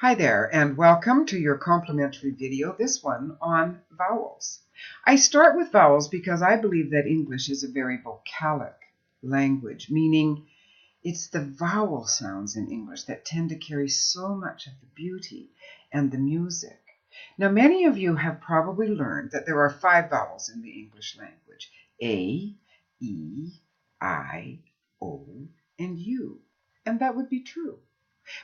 Hi there, and welcome to your complimentary video, this one on vowels. I start with vowels because I believe that English is a very vocalic language, meaning it's the vowel sounds in English that tend to carry so much of the beauty and the music. Now, many of you have probably learned that there are 5 vowels in the English language: A, E, I, O, and U. And that would be true.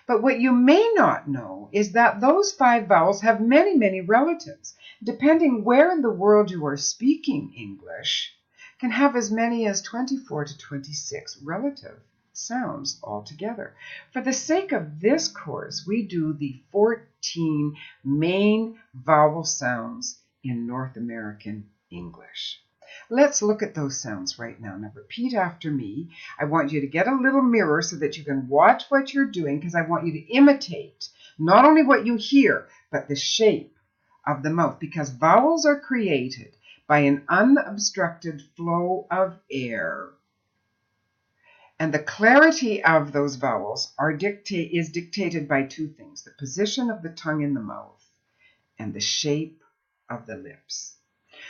But what you may not know is that those 5 vowels have many, many relatives. Depending where in the world you are speaking English, can have as many as 24 to 26 relative sounds altogether. For the sake of this course, we do the 14 main vowel sounds in North American English. Let's look at those sounds right now. Now repeat after me. I want you to get a little mirror so that you can watch what you're doing, because I want you to imitate not only what you hear, but the shape of the mouth, because vowels are created by an unobstructed flow of air. And the clarity of those vowels is dictated by 2 things: the position of the tongue in the mouth and the shape of the lips.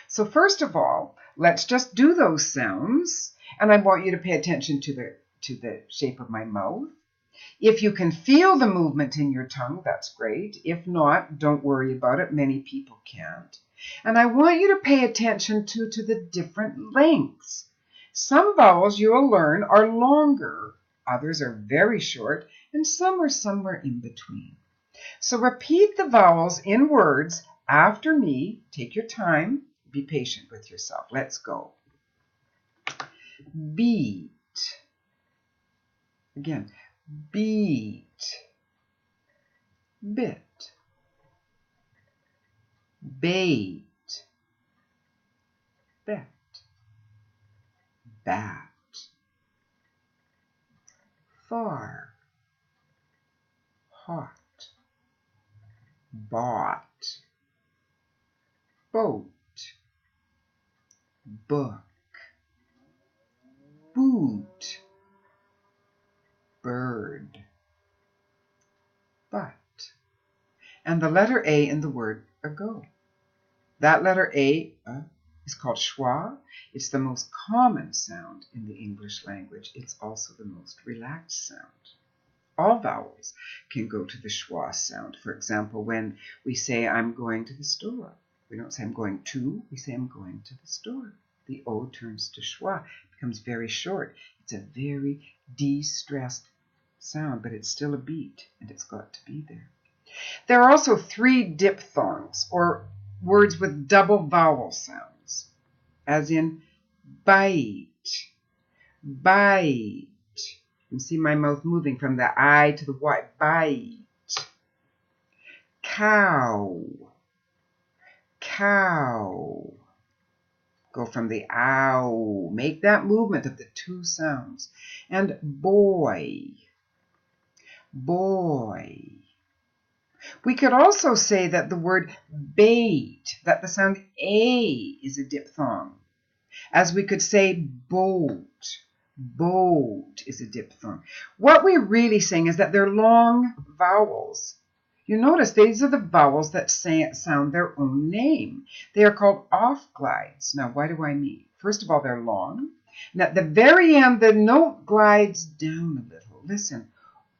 So first of all, let's just do those sounds, and I want you to pay attention to the shape of my mouth. If you can feel the movement in your tongue, that's great. If not, don't worry about it. Many people can't. And I want you to pay attention to the different lengths. Some vowels you'll learn are longer, others are very short, and some are somewhere in between. So repeat the vowels in words after me. Take your time. Be patient with yourself. Let's go. Beat. Again. Beat. Bit. Bait. Bet. Bat. Far. Hot. Bought. Boat. Book. Boot. Bird. Butt. And the letter A in the word ago. That letter A is called schwa. It's the most common sound in the English language. It's also the most relaxed sound. All vowels can go to the schwa sound. For example, when we say I'm going to the store, we don't say I'm going to, we say I'm going to the store. The O turns to schwa. It becomes very short. It's a very de-stressed sound, but it's still a beat, and it's got to be there. There are also 3 diphthongs, or words with double vowel sounds, as in bite, bite. You can see my mouth moving from the I to the Y. Bite. Cow, cow. Go from the ow. Make that movement of the 2 sounds. And boy, boy. We could also say that the word bait, that the sound A is a diphthong. As we could say boat. Boat is a diphthong. What we're really saying is that they're long vowels. You notice these are the vowels that sound their own name. They are called off-glides. Now, what do I mean? First of all, they're long. And at the very end, the note glides down a little. Listen.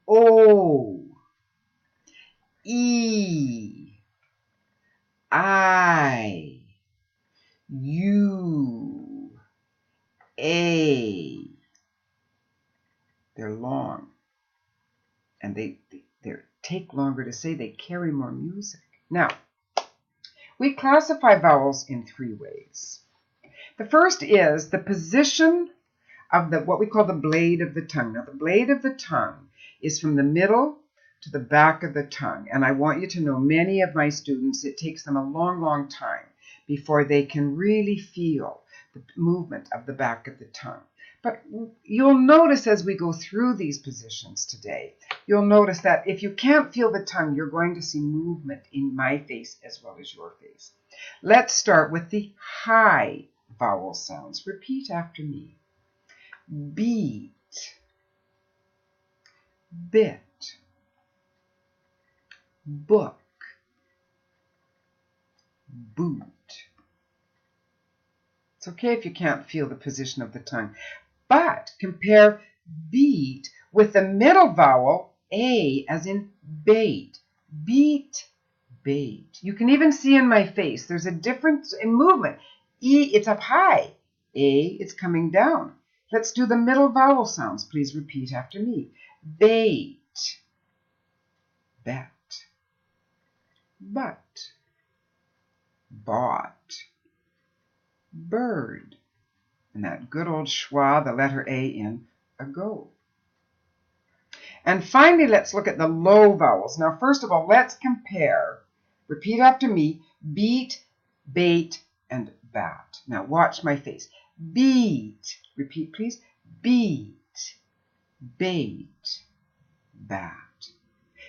O, E, I, U, A. They're long, and they take longer to say. They carry more music. Now, we classify vowels in 3 ways. The first is the position of what we call the blade of the tongue. Now, the blade of the tongue is from the middle to the back of the tongue. And I want you to know, many of my students, it takes them a long, long time before they can really feel the movement of the back of the tongue. But you'll notice as we go through these positions today, you'll notice that if you can't feel the tongue, you're going to see movement in my face as well as your face. Let's start with the high vowel sounds. Repeat after me. Beat, bit, book, boot. It's okay if you can't feel the position of the tongue, but compare beat with the middle vowel, A, as in bait. Beat, bait. You can even see in my face there's a difference in movement. E, it's up high. A, it's coming down. Let's do the middle vowel sounds. Please repeat after me. Bait, bet, but, bought, bird, and that good old schwa, the letter A in ago. And finally, let's look at the low vowels. Now, first of all, let's compare. Repeat after me. Beat, bait, and bat. Now, watch my face. Beat. Repeat, please. Beat, bait, bat.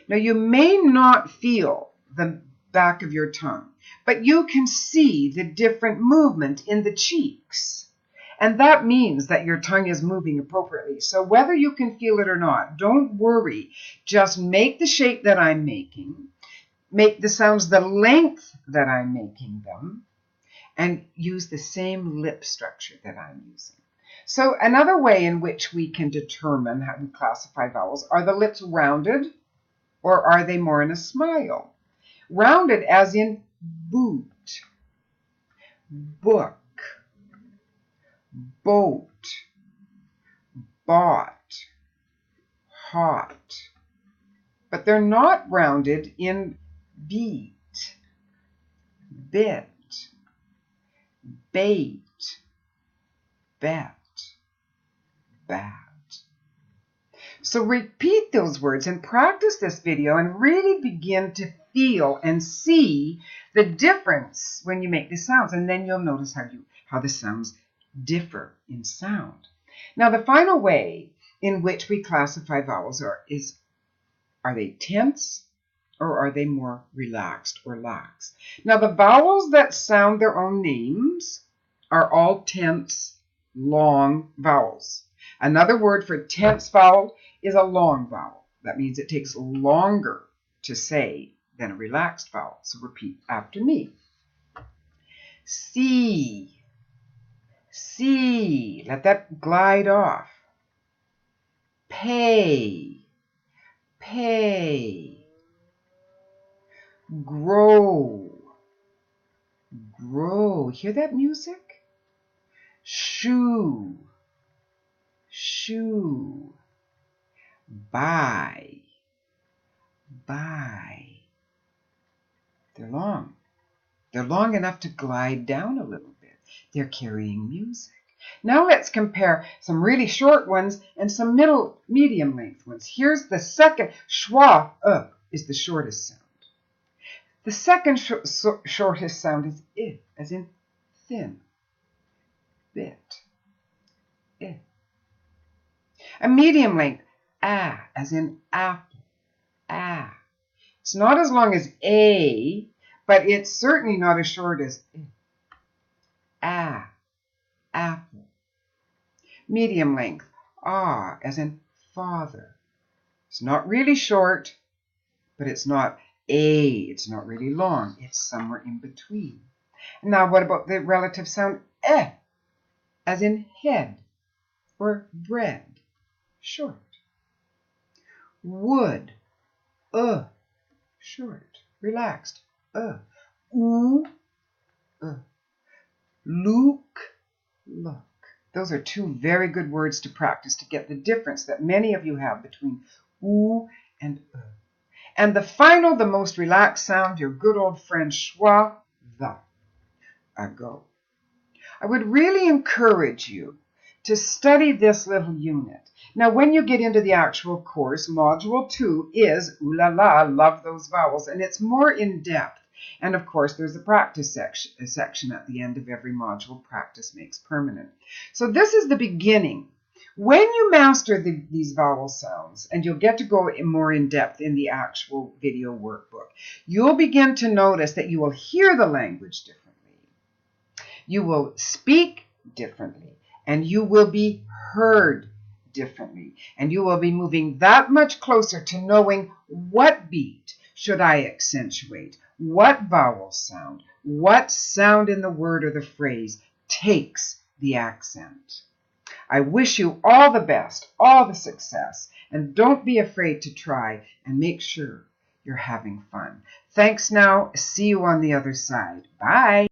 Now, you may not feel the back of your tongue, but you can see the different movement in the cheeks. And that means that your tongue is moving appropriately. So whether you can feel it or not, don't worry. Just make the shape that I'm making, make the sounds the length that I'm making them, and use the same lip structure that I'm using. So another way in which we can determine how we classify vowels, are the lips rounded or are they more in a smile? Rounded as in boot, book, boat, bought, hot. But they're not rounded in beat, bit, bait, bet, bat. So repeat those words and practice this video and really begin to feel and see the difference when you make the sounds, and then you'll notice how the sounds differ in sound. Now, the final way in which we classify vowels are they tense or are they more relaxed or lax? Now, the vowels that sound their own names are all tense, long vowels. Another word for tense vowel is a long vowel. That means it takes longer to say than a relaxed vowel. So repeat after me. See, see, let that glide off. Pay, pay. Grow, grow. Hear that music? Shoe, shoe. Buy, buy. They're long. They're long enough to glide down a little bit. They're carrying music. Now let's compare some really short ones and some medium length ones. Here's the second. Schwa, is the shortest sound. The second shortest sound is I, as in thin. Bit, I. A medium length, as in apple, It's not as long as A, but it's certainly not as short as I. Apple. Medium length, as in father. It's not really short, but it's not A. It's not really long. It's somewhere in between. Now, what about the relative sound as in head or bread? Short. Wood, short, relaxed, ooh, Luke, look. Those are two very good words to practice to get the difference that many of you have between ooh and And the final, the most relaxed sound, your good old friend schwa, the, ago. I would really encourage you to study this little unit. Now, when you get into the actual course, Module 2 is, ooh la la, love those vowels, and it's more in depth. And of course, there's a practice section at the end of every module. Practice makes permanent. So this is the beginning. When you master these vowel sounds, and you'll get to go more in depth in the actual video workbook, you'll begin to notice that you will hear the language differently. You will speak differently, and you will be heard differently. And you will be moving that much closer to knowing what beat should I accentuate? What vowel sound, what sound in the word or the phrase takes the accent? I wish you all the best, all the success, and don't be afraid to try, and make sure you're having fun. Thanks now. See you on the other side. Bye.